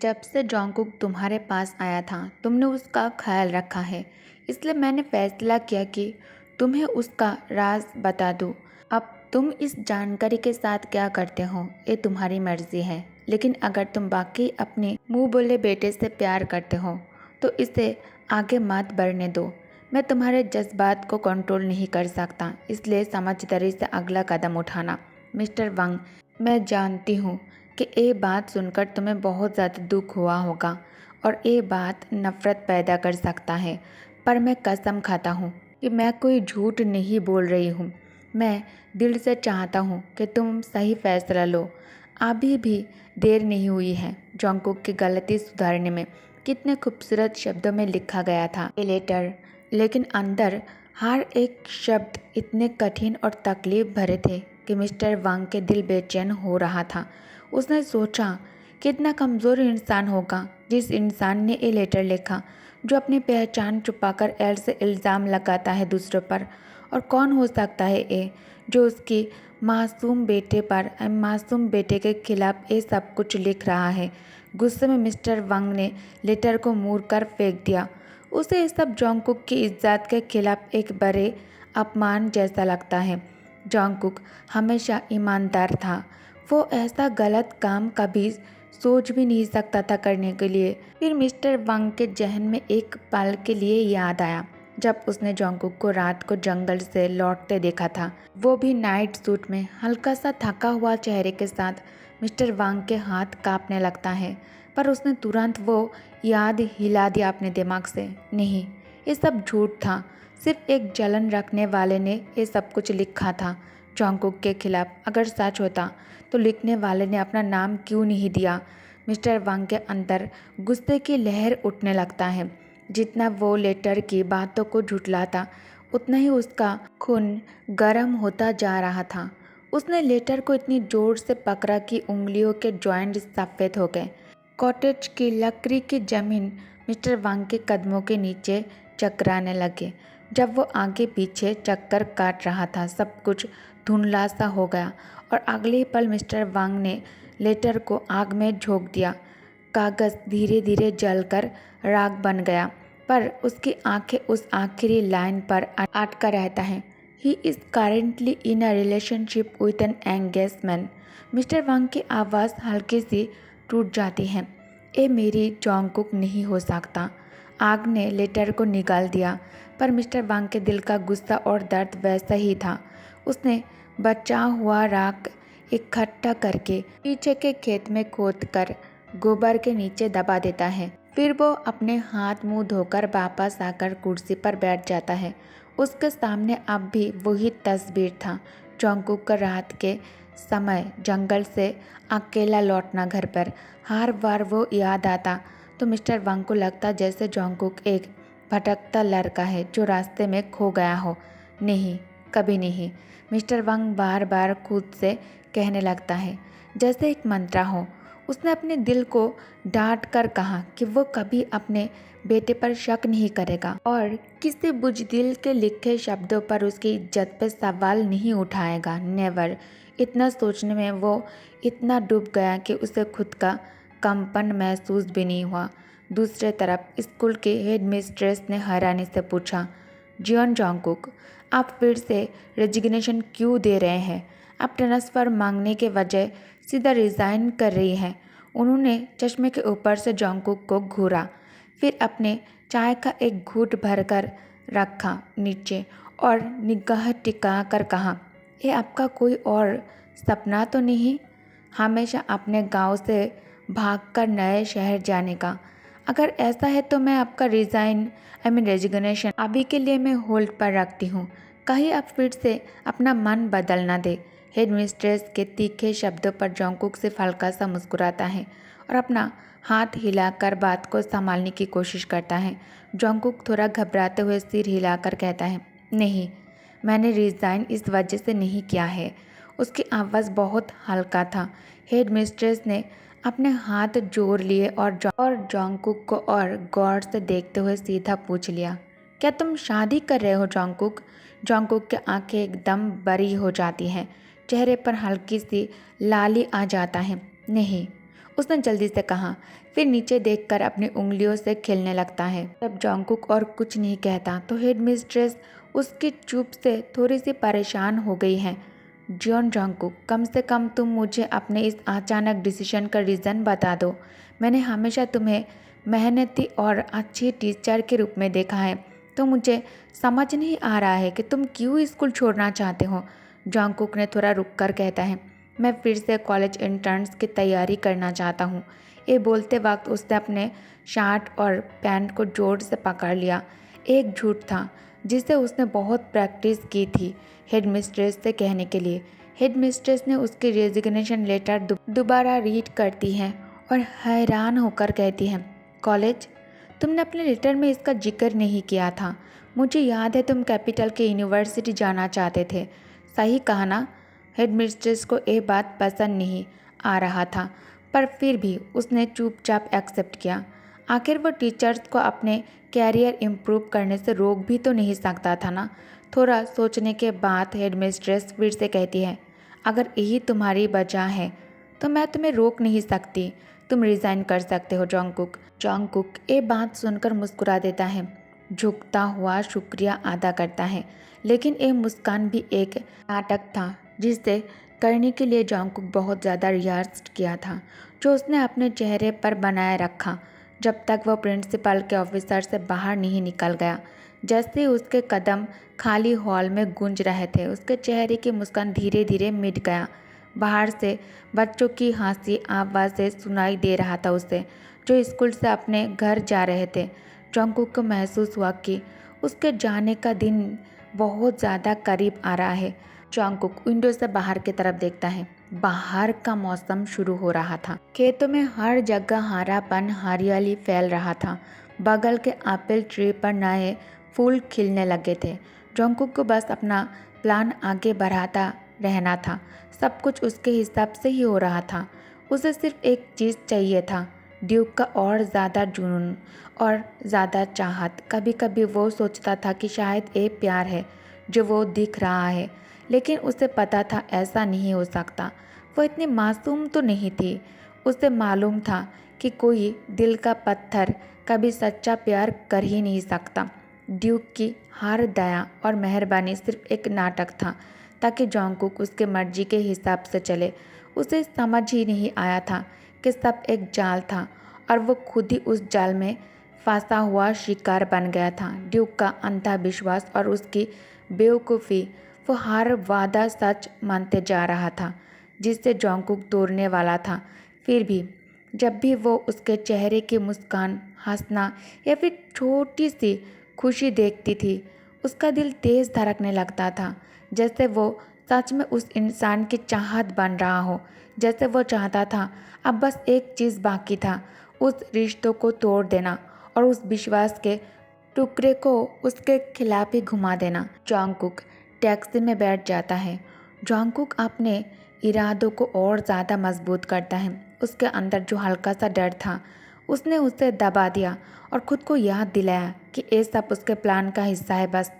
जब से जोंगकुक तुम्हारे पास आया था तुमने उसका ख्याल रखा है, इसलिए मैंने फैसला किया कि तुम्हें उसका राज बता दूं। अब तुम इस जानकारी के साथ क्या करते हो ये तुम्हारी मर्जी है, लेकिन अगर तुम बाकी अपने मुंह बोले बेटे से प्यार करते हो तो इसे आगे मत बढ़ने दो। मैं तुम्हारे जज्बात को कंट्रोल नहीं कर सकता, इसलिए समझदारी से अगला कदम उठाना। मिस्टर वंग, मैं जानती हूँ कि ये बात सुनकर तुम्हें बहुत ज़्यादा दुख हुआ होगा और ये बात नफ़रत पैदा कर सकता है, पर मैं कसम खाता हूँ कि मैं कोई झूठ नहीं बोल रही हूँ। मैं दिल से चाहता हूँ कि तुम सही फैसला लो। अभी भी देर नहीं हुई है। जोंगकुक की गलती सुधारने में कितने खूबसूरत शब्दों में लिखा गया था ये लेटर, लेकिन अंदर हर एक शब्द इतने कठिन और तकलीफ भरे थे कि मिस्टर वांग के दिल बेचैन हो रहा था। उसने सोचा कितना कमज़ोर इंसान होगा जिस इंसान ने ये लेटर लिखा, जो अपनी पहचान छुपाकर एल से इल्ज़ाम लगाता है दूसरों पर। और कौन हो सकता है ये जो उसकी मासूम बेटे के खिलाफ ये सब कुछ लिख रहा है। गुस्से में मिस्टर वांग ने लेटर को मोड़ कर फेंक दिया। उसे ये सब जोंगकुक की इज्जत के खिलाफ एक बड़े अपमान जैसा लगता है। जोंगकुक हमेशा ईमानदार था। वो ऐसा गलत काम कभी सोच भी नहीं सकता था करने के लिए। फिर मिस्टर वांग के जहन में एक पल के लिए याद आया जब उसने जोंगकुक को रात को जंगल से लौटते देखा था, वो भी नाइट सूट में, हल्का सा थका हुआ चेहरे के साथ। मिस्टर वांग के हाथ कांपने लगता है, पर उसने तुरंत वो याद हिला दिया अपने दिमाग से। नहीं, ये सब झूठ था। सिर्फ एक जलन रखने वाले ने ये सब कुछ लिखा था जोंगकुक के खिलाफ। अगर सच होता तो लिखने वाले ने अपना नाम क्यों नहीं दिया। मिस्टर वांग के अंदर गुस्से की लहर उठने लगता है। जितना वो लेटर की बातों को झुठलाता, उतना ही उसका खून गर्म होता जा रहा था। उसने लेटर को इतनी जोर से पकड़ा कि उंगलियों के जॉइंट सफ़ेद हो गए। कॉटेज की लकड़ी की जमीन मिस्टर वांग के कदमों के नीचे चकराने लगे। जब वो आगे पीछे चक्कर काट रहा था, सब कुछ धुंधला सा हो गया और अगले ही पल मिस्टर वांग ने लेटर को आग में झोंक दिया। कागज़ धीरे धीरे जलकर राख बन गया, पर उसकी आंखें उस आखिरी लाइन पर अटका रहता है। He is currently in a relationship with an engagement. Mister वांग की आवाज़ हल्की सी टूट जाती है। ये मेरी जोंगकुक नहीं हो सकता। आग ने लेटर को निकाल दिया, पर मिस्टर वांग के दिल का गुस्सा और दर्द वैसा ही था। उसने बचा हुआ राख इकट्ठा करके पीछे के खेत में खोद कर गोबर के नीचे दबा देता है। फिर वो अपने हाथ मुंह धोकर वापस आकर कुर्सी पर बैठ जाता है। उसके सामने अब भी वही तस्वीर था। जोंगकुक का रात के समय जंगल से अकेला लौटना घर पर। हर बार वो याद आता तो मिस्टर वांग को लगता जैसे जोंगकुक एक भटकता लड़का है जो रास्ते में खो गया हो। नहीं, कभी नहीं, मिस्टर वांग बार बार खुद से कहने लगता है, जैसे एक मंत्र हो। उसने अपने दिल को डांट कर कहा कि वो कभी अपने बेटे पर शक नहीं करेगा और किसी बुजदिल के लिखे शब्दों पर उसकी इज्जत पर सवाल नहीं उठाएगा। नेवर। इतना सोचने में वो इतना डूब गया कि उसे खुद का कंपन महसूस भी नहीं हुआ। दूसरी तरफ स्कूल के हेड मिस्ट्रेस ने हैरानी से पूछा, जियोन जोंगकुक, आप फिर से रेजिग्नेशन क्यों दे रहे हैं? आप ट्रांसफ़र मांगने के बजाय सीधा रिज़ाइन कर रही हैं। उन्होंने चश्मे के ऊपर से जोंगकुक को घूरा, फिर अपने चाय का एक घूंट भरकर रखा नीचे और निगाह टिका कर कहा, ये आपका कोई और सपना तो नहीं? हमेशा अपने गांव से भागकर नए शहर जाने का? अगर ऐसा है तो मैं आपका रेजिग्नेशन अभी के लिए मैं होल्ड पर रखती हूँ। कहीं आप फिर से अपना मन बदल ना दे। हेडमिस्ट्रेस के तीखे शब्दों पर जोंगकुक सिर्फ हल्का सा मुस्कुराता है और अपना हाथ हिलाकर बात को संभालने की कोशिश करता है। जोंगकुक थोड़ा घबराते हुए सिर हिलाकर कहता है, नहीं, मैंने रिज़ाइन इस वजह से नहीं किया है। उसकी आवाज़ बहुत हल्का था। हेडमिस्ट्रेस ने अपने हाथ जोड़ लिए और जोंगकुक को और गौर से देखते हुए सीधा पूछ लिया, क्या तुम शादी कर रहे हो जोंगकुक? जोंगकुक की आंखें एकदम बड़ी हो जाती हैं, चेहरे पर हल्की सी लाली आ जाता है। नहीं, उसने जल्दी से कहा, फिर नीचे देखकर अपनी उंगलियों से खेलने लगता है। जब जॉन्गकुक और कुछ नहीं कहता तो हेडमिस्ट्रेस उसकी चुप से थोड़ी सी परेशान हो गई है। जॉन्गकुक, कम से कम तुम मुझे अपने इस अचानक डिसीजन का रीज़न बता दो। मैंने हमेशा तुम्हें मेहनती और अच्छी टीचर के रूप में देखा है, तो मुझे समझ नहीं आ रहा है कि तुम क्यों स्कूल छोड़ना चाहते हो। जॉन्गकुक ने थोड़ा रुक कर कहता है, मैं फिर से कॉलेज इंटर्न्स की तैयारी करना चाहता हूँ। ये बोलते वक्त उसने अपने शर्ट और पैंट को जोर से पकड़ लिया। एक झूठ था जिसे उसने बहुत प्रैक्टिस की थी हेडमिस्ट्रेस से कहने के लिए। हेडमिस्ट्रेस ने उसकी रेजिग्नेशन लेटर दोबारा रीड करती है और हैरान होकर कहती है, कॉलेज? तुमने अपने लेटर में इसका जिक्र नहीं किया था। मुझे याद है तुम कैपिटल के यूनिवर्सिटी जाना चाहते थे। सही कहा ना? हेडमिस्ट्रेस को ये बात पसंद नहीं आ रहा था, पर फिर भी उसने चुपचाप एक्सेप्ट किया। आखिर वो टीचर्स को अपने कैरियर इम्प्रूव करने से रोक भी तो नहीं सकता था ना। थोड़ा सोचने के बाद हेडमिस्ट्रेस फिर से कहती है, अगर यही तुम्हारी वजह है तो मैं तुम्हें रोक नहीं सकती। तुम रिज़ाइन कर सकते हो जॉन्गकुक। जॉन्गकुक ये बात सुनकर मुस्कुरा देता है, झुकता हुआ शुक्रिया अदा करता है। लेकिन ये मुस्कान भी एक नाटक था जिसे करने के लिए जॉन्गकुक बहुत ज़्यादा रिहर्स किया था, जो उसने अपने चेहरे पर बनाए रखा जब तक वह प्रिंसिपल के ऑफिसर से बाहर नहीं निकल गया। जैसे ही उसके कदम खाली हॉल में गूंज रहे थे, उसके चेहरे की मुस्कान धीरे धीरे मिट गया। बाहर से बच्चों की हंसी आवाज़ से सुनाई दे रहा था उसे, जो स्कूल से अपने घर जा रहे थे। जॉन्गकुक को महसूस हुआ कि उसके जाने का दिन बहुत ज़्यादा करीब आ रहा है। जॉन्गकुक विंडो से बाहर की तरफ देखता है। बाहर का मौसम शुरू हो रहा था। खेतों में हर जगह हरापन, हरियाली फैल रहा था। बगल के एप्पल ट्री पर नए फूल खिलने लगे थे। जॉन्गकुक को बस अपना प्लान आगे बढ़ाता रहना था। सब कुछ उसके हिसाब से ही हो रहा था। उसे सिर्फ एक चीज़ चाहिए था, ड्यूक का और ज़्यादा जुनून और ज़्यादा चाहत। कभी कभी वो सोचता था कि शायद ये प्यार है जो वो दिख रहा है, लेकिन उसे पता था ऐसा नहीं हो सकता। वो इतनी मासूम तो नहीं थी। उसे मालूम था कि कोई दिल का पत्थर कभी सच्चा प्यार कर ही नहीं सकता। ड्यूक की हर दया और मेहरबानी सिर्फ एक नाटक था ताकि जॉन्गकुक उसके मर्जी के हिसाब से चले। उसे समझ ही नहीं आया था कि सब एक जाल था और वो खुद ही उस जाल में फंसा हुआ शिकार बन गया था। ड्यूक का अंधा विश्वास और उसकी बेवकूफ़ी, वो हर वादा सच मानते जा रहा था जिससे जॉन्गकुक तोड़ने वाला था। फिर भी जब भी वो उसके चेहरे की मुस्कान, हंसना या फिर छोटी सी खुशी देखती थी, उसका दिल तेज़ धड़कने लगता था, जैसे वो सच में उस इंसान की चाहत बन रहा हो। जैसे वो चाहता था अब बस एक चीज़ बाकी था, उस रिश्तों को तोड़ देना और उस विश्वास के टुकड़े को उसके खिलाफ ही घुमा देना। जॉन्गकुक टैक्सी में बैठ जाता है। जॉन्गकुक अपने इरादों को और ज़्यादा मजबूत करता है। उसके अंदर जो हल्का सा डर था, उसने उसे दबा दिया और खुद को याद दिलाया कि ये सब उसके प्लान का हिस्सा है बस।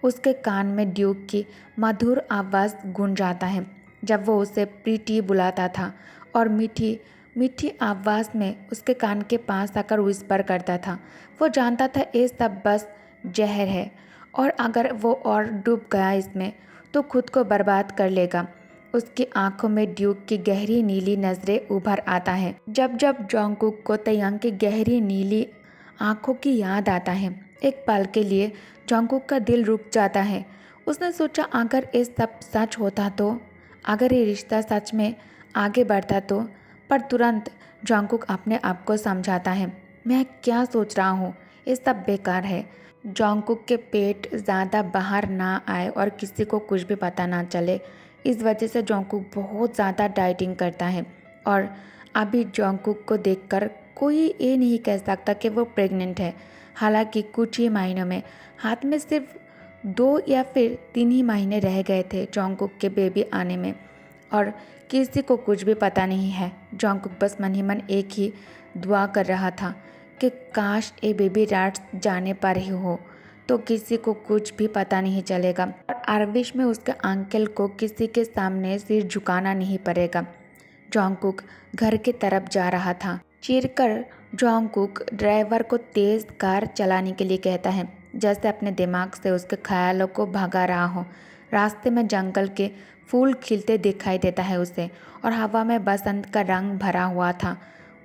उसके कान में ड्यूक की मधुर आवाज़ गूंज जाता है जब वो उसे प्रीति बुलाता था और मीठी मीठी आवाज़ में उसके कान के पास आकर विस्पर करता था। वो जानता था ये सब बस जहर है और अगर वो और डूब गया इसमें तो खुद को बर्बाद कर लेगा। उसकी आंखों में ड्यूक की गहरी नीली नज़रें उभर आता है। जब जब जॉन्गकुक को तयंग की गहरी नीली आंखों की याद आता है, एक पल के लिए जॉन्गकुक का दिल रुक जाता है। उसने सोचा अगर ये सब सच होता तो, अगर ये रिश्ता सच में आगे बढ़ता तो, पर तुरंत जॉन्गकुक अपने आप को समझाता है, मैं क्या सोच रहा हूँ, ये सब बेकार है। जॉन्गकुक के पेट ज़्यादा बाहर ना आए और किसी को कुछ भी पता ना चले, इस वजह से जॉन्गकुक बहुत ज़्यादा डाइटिंग करता है। और अभी जॉन्गकुक को देखकर कोई ये नहीं कह सकता कि वो प्रेग्नेंट है। हालांकि कुछ ही महीनों में, हाथ में सिर्फ 2 या फिर 3 ही महीने रह गए थे जॉन्गकुक के बेबी आने में, और किसी को कुछ भी पता नहीं है। जॉन्गकुक बस मन ही मन एक ही दुआ कर रहा था कि काश ये बेबी रात जाने पर ही हो तो किसी को कुछ भी पता नहीं चलेगा और आरविश में उसके अंकल को किसी के सामने सिर झुकाना नहीं पड़ेगा। जोंगकुक घर की तरफ जा रहा था। चीरकर जोंगकुक ड्राइवर को तेज कार चलाने के लिए कहता है, जैसे अपने दिमाग से उसके ख्यालों को भगा रहा हो। रास्ते में जंगल के फूल खिलते दिखाई देता है उसे, और हवा में बसंत का रंग भरा हुआ था।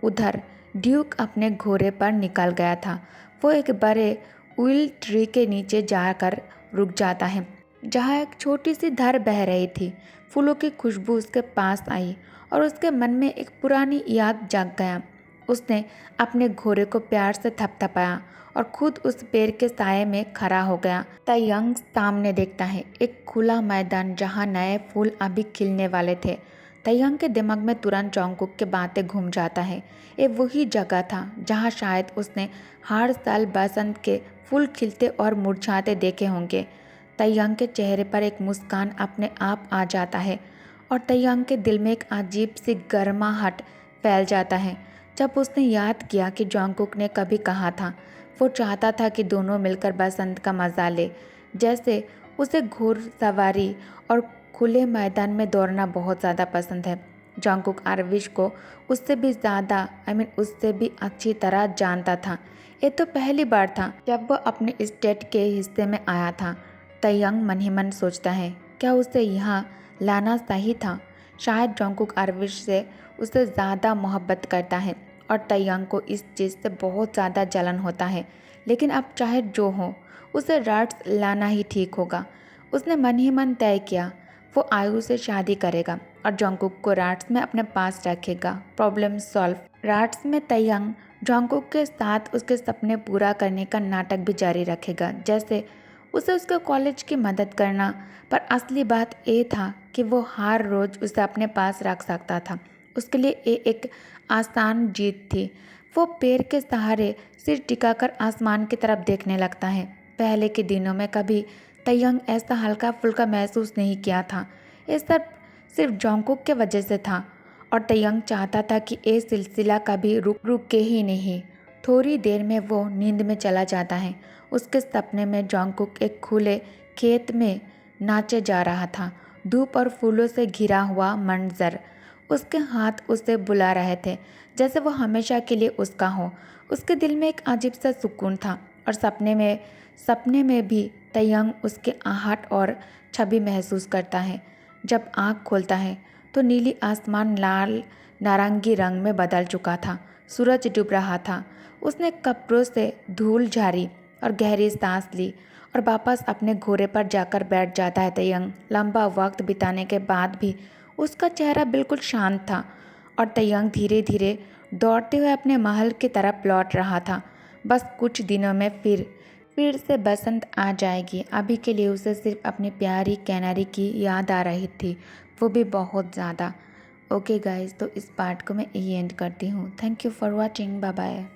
उधर ड्यूक अपने घोड़े पर निकल गया था। वो एक बड़े उइल ट्री के नीचे जाकर रुक जाता है, जहाँ एक छोटी सी धार बह रही थी। फूलों की खुशबू उसके पास आई और उसके मन में एक पुरानी याद जाग गया। उसने अपने घोड़े को प्यार से थपथपाया और खुद उस पेड़ के साये में खड़ा हो गया। तायंग सामने देखता है, एक खुला मैदान जहाँ नए फूल अभी खिलने वाले थे। तायंग के दिमाग में तुरंत जोंगकुक की बातें घूम जाता है। ये वही जगह था जहाँ शायद उसने हर साल बसंत के फूल खिलते और मुरझाते देखे होंगे। तायंग के चेहरे पर एक मुस्कान अपने आप आ जाता है और तायंग के दिल में एक अजीब सी गर्माहट फैल जाता है जब उसने याद किया कि जोंगकुक ने कभी कहा था वो चाहता था कि दोनों मिलकर बसंत का मज़ा ले। जैसे उसे घुड़सवारी और खुले मैदान में दौड़ना बहुत ज़्यादा पसंद है। जोंगकुक आरविश को उससे भी ज़्यादा उससे भी अच्छी तरह जानता था। ये तो पहली बार था जब वह अपने स्टेट के हिस्से में आया था। तायंग मन ही मन सोचता है, क्या उसे यहाँ लाना सही था? शायद जोंगकुक आरविश से उसे ज़्यादा मोहब्बत करता है और तायंग को इस चीज़ से बहुत ज़्यादा जलन होता है। लेकिन अब चाहे जो हो, उसे राट्स लाना ही ठीक होगा। उसने मन ही मन तय किया, वो आयु से शादी करेगा और जोंगकुक को राट्स में अपने पास रखेगा। Problem solve. राट्स में तायंग जोंगकुक के साथ उसके सपने पूरा करने का नाटक भी जारी रखेगा, जैसे उसे उसके कॉलेज की मदद करना। पर असली बात ये था कि वो हर रोज़ उसे अपने पास रख सकता था। उसके लिए ये एक आसान जीत थी। वो पेड़ के सहारे सिर टिकाकर आसमान की तरफ देखने लगता है। पहले के दिनों में कभी तायंग ऐसा हल्का फुल्का महसूस नहीं किया था। ये सब सिर्फ जोंगकुक के वजह से था और तायंग चाहता था कि ये सिलसिला कभी रुक के ही नहीं। थोड़ी देर में वो नींद में चला जाता है। उसके सपने में जोंगकुक एक खुले खेत में नाचे जा रहा था। धूप और फूलों से घिरा हुआ मंजर, उसके हाथ उसे बुला रहे थे, जैसे वो हमेशा के लिए उसका हो। उसके दिल में एक अजीब सा सुकून था और सपने में भी तायंग उसके आहट और छवि महसूस करता है। जब आँख खोलता है तो नीली आसमान लाल नारंगी रंग में बदल चुका था। सूरज डूब रहा था। उसने कपड़ों से धूल झाड़ी और गहरी सांस ली और वापस अपने घोड़े पर जाकर बैठ जाता है। तायंग लंबा वक्त बिताने के बाद भी उसका चेहरा बिल्कुल शांत था और तायंग धीरे धीरे दौड़ते हुए अपने महल की तरफ लौट रहा था। बस कुछ दिनों में फिर से बसंत आ जाएगी। अभी के लिए उसे सिर्फ अपनी प्यारी कैनरी की याद आ रही थी, वो भी बहुत ज़्यादा। ओके गाइस, तो इस पार्ट को मैं यही एंड करती हूँ। Thank you for watching. Bye bye.